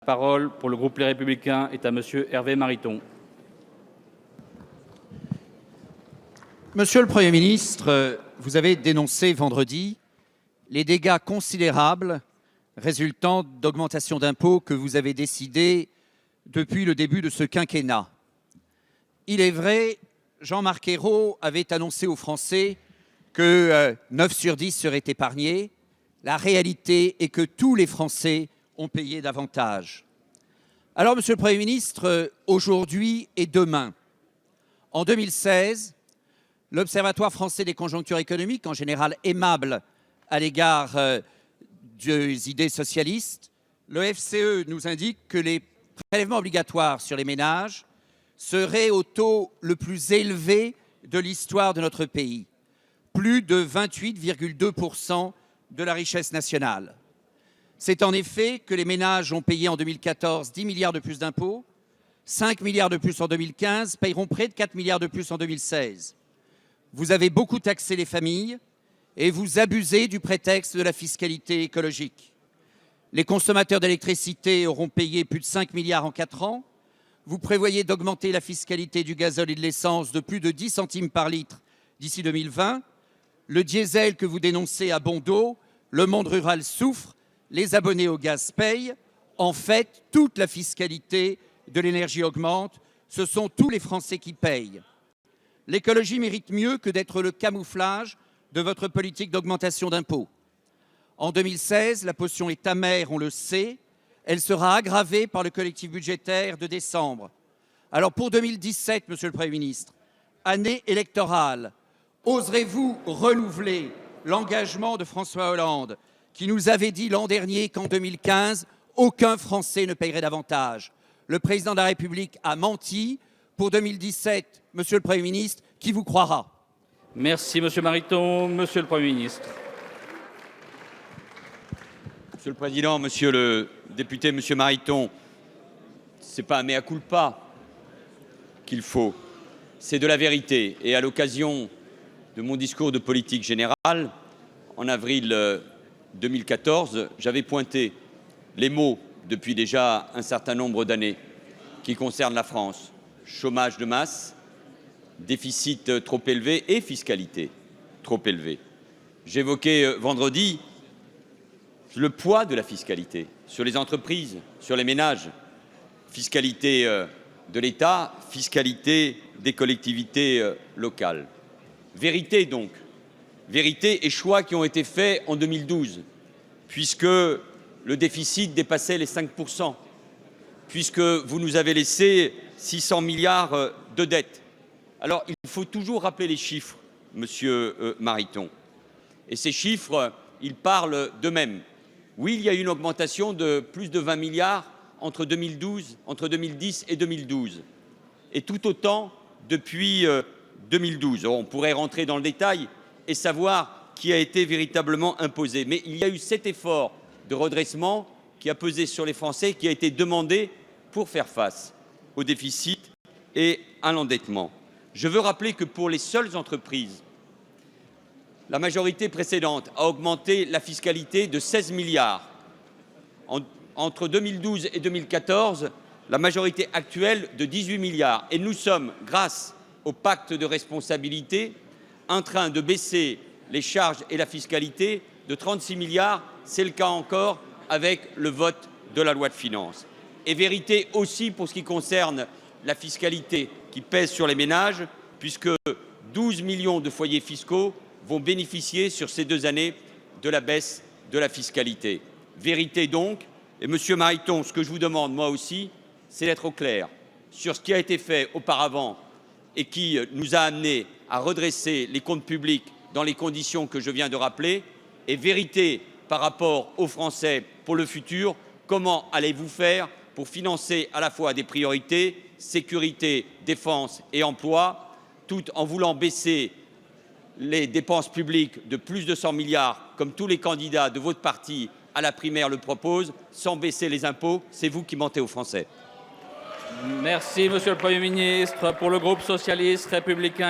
La parole pour le groupe Les Républicains est à Monsieur Hervé Mariton. Monsieur le Premier ministre, vous avez dénoncé vendredi les dégâts considérables résultant d'augmentations d'impôts que vous avez décidées depuis le début de ce quinquennat. Il est vrai, Jean-Marc Ayrault avait annoncé aux Français que 9 sur 10 seraient épargnés. La réalité est que tous les Français ont payé davantage. Alors, Monsieur le Premier ministre, aujourd'hui et demain, en 2016, l'Observatoire français des conjonctures économiques, en général aimable à l'égard des idées socialistes, le FCE nous indique que les prélèvements obligatoires sur les ménages seraient au taux le plus élevé de l'histoire de notre pays, plus de 28,2% de la richesse nationale. C'est en effet que les ménages ont payé en 2014 10 milliards de plus d'impôts, 5 milliards de plus en 2015, paieront près de 4 milliards de plus en 2016. Vous avez beaucoup taxé les familles et vous abusez du prétexte de la fiscalité écologique. Les consommateurs d'électricité auront payé plus de 5 milliards en 4 ans. Vous prévoyez d'augmenter la fiscalité du gazole et de l'essence de plus de 10 centimes par litre d'ici 2020. Le diesel que vous dénoncez a bon dos, le monde rural souffre, les abonnés au gaz payent. En fait, toute la fiscalité de l'énergie augmente. Ce sont tous les Français qui payent. L'écologie mérite mieux que d'être le camouflage de votre politique d'augmentation d'impôts. En 2016, la potion est amère, on le sait. Elle sera aggravée par le collectif budgétaire de décembre. Alors pour 2017, Monsieur le Premier ministre, année électorale, oserez-vous renouveler l'engagement de François Hollande qui nous avait dit l'an dernier qu'en 2015, aucun Français ne paierait davantage? Le président de la République a menti. Pour 2017, Monsieur le Premier ministre, qui vous croira? Merci Monsieur Mariton. Monsieur le Premier ministre. Monsieur le Président, Monsieur le député, Monsieur Mariton, ce n'est pas un mea culpa qu'il faut, c'est de la vérité. Et à l'occasion de mon discours de politique générale, en avril 2014, j'avais pointé les maux depuis déjà un certain nombre d'années qui concernent la France. Chômage de masse, déficit trop élevé et fiscalité trop élevée. J'évoquais vendredi le poids de la fiscalité sur les entreprises, sur les ménages, fiscalité de l'État, fiscalité des collectivités locales. Vérité donc, vérité et choix qui ont été faits en 2012, puisque le déficit dépassait les 5%, puisque vous nous avez laissé 600 milliards de dettes. Alors, il faut toujours rappeler les chiffres, Monsieur Mariton. Et ces chiffres, ils parlent d'eux-mêmes. Oui, il y a eu une augmentation de plus de 20 milliards entre 2010 et 2012. Et tout autant depuis 2012. On pourrait rentrer dans le détail et savoir qui a été véritablement imposé. Mais il y a eu cet effort de redressement qui a pesé sur les Français, qui a été demandé pour faire face au déficit et à l'endettement. Je veux rappeler que pour les seules entreprises, la majorité précédente a augmenté la fiscalité de 16 milliards. Entre 2012 et 2014, la majorité actuelle de 18 milliards. Et nous sommes, grâce au pacte de responsabilité, en train de baisser les charges et la fiscalité de 36 milliards. C'est le cas encore avec le vote de la loi de finances. Et vérité aussi pour ce qui concerne la fiscalité qui pèse sur les ménages, puisque 12 millions de foyers fiscaux vont bénéficier sur ces 2 années de la baisse de la fiscalité. Vérité donc, et Monsieur Mariton, ce que je vous demande moi aussi, c'est d'être au clair sur ce qui a été fait auparavant et qui nous a amenés à redresser les comptes publics dans les conditions que je viens de rappeler, et vérité par rapport aux Français pour le futur. Comment allez-vous faire pour financer à la fois des priorités, sécurité, défense et emploi, tout en voulant baisser les dépenses publiques de plus de 100 milliards, comme tous les candidats de votre parti à la primaire le proposent, sans baisser les impôts? C'est vous qui mentez aux Français. Merci Monsieur le Premier ministre. Pour le groupe socialiste républicain.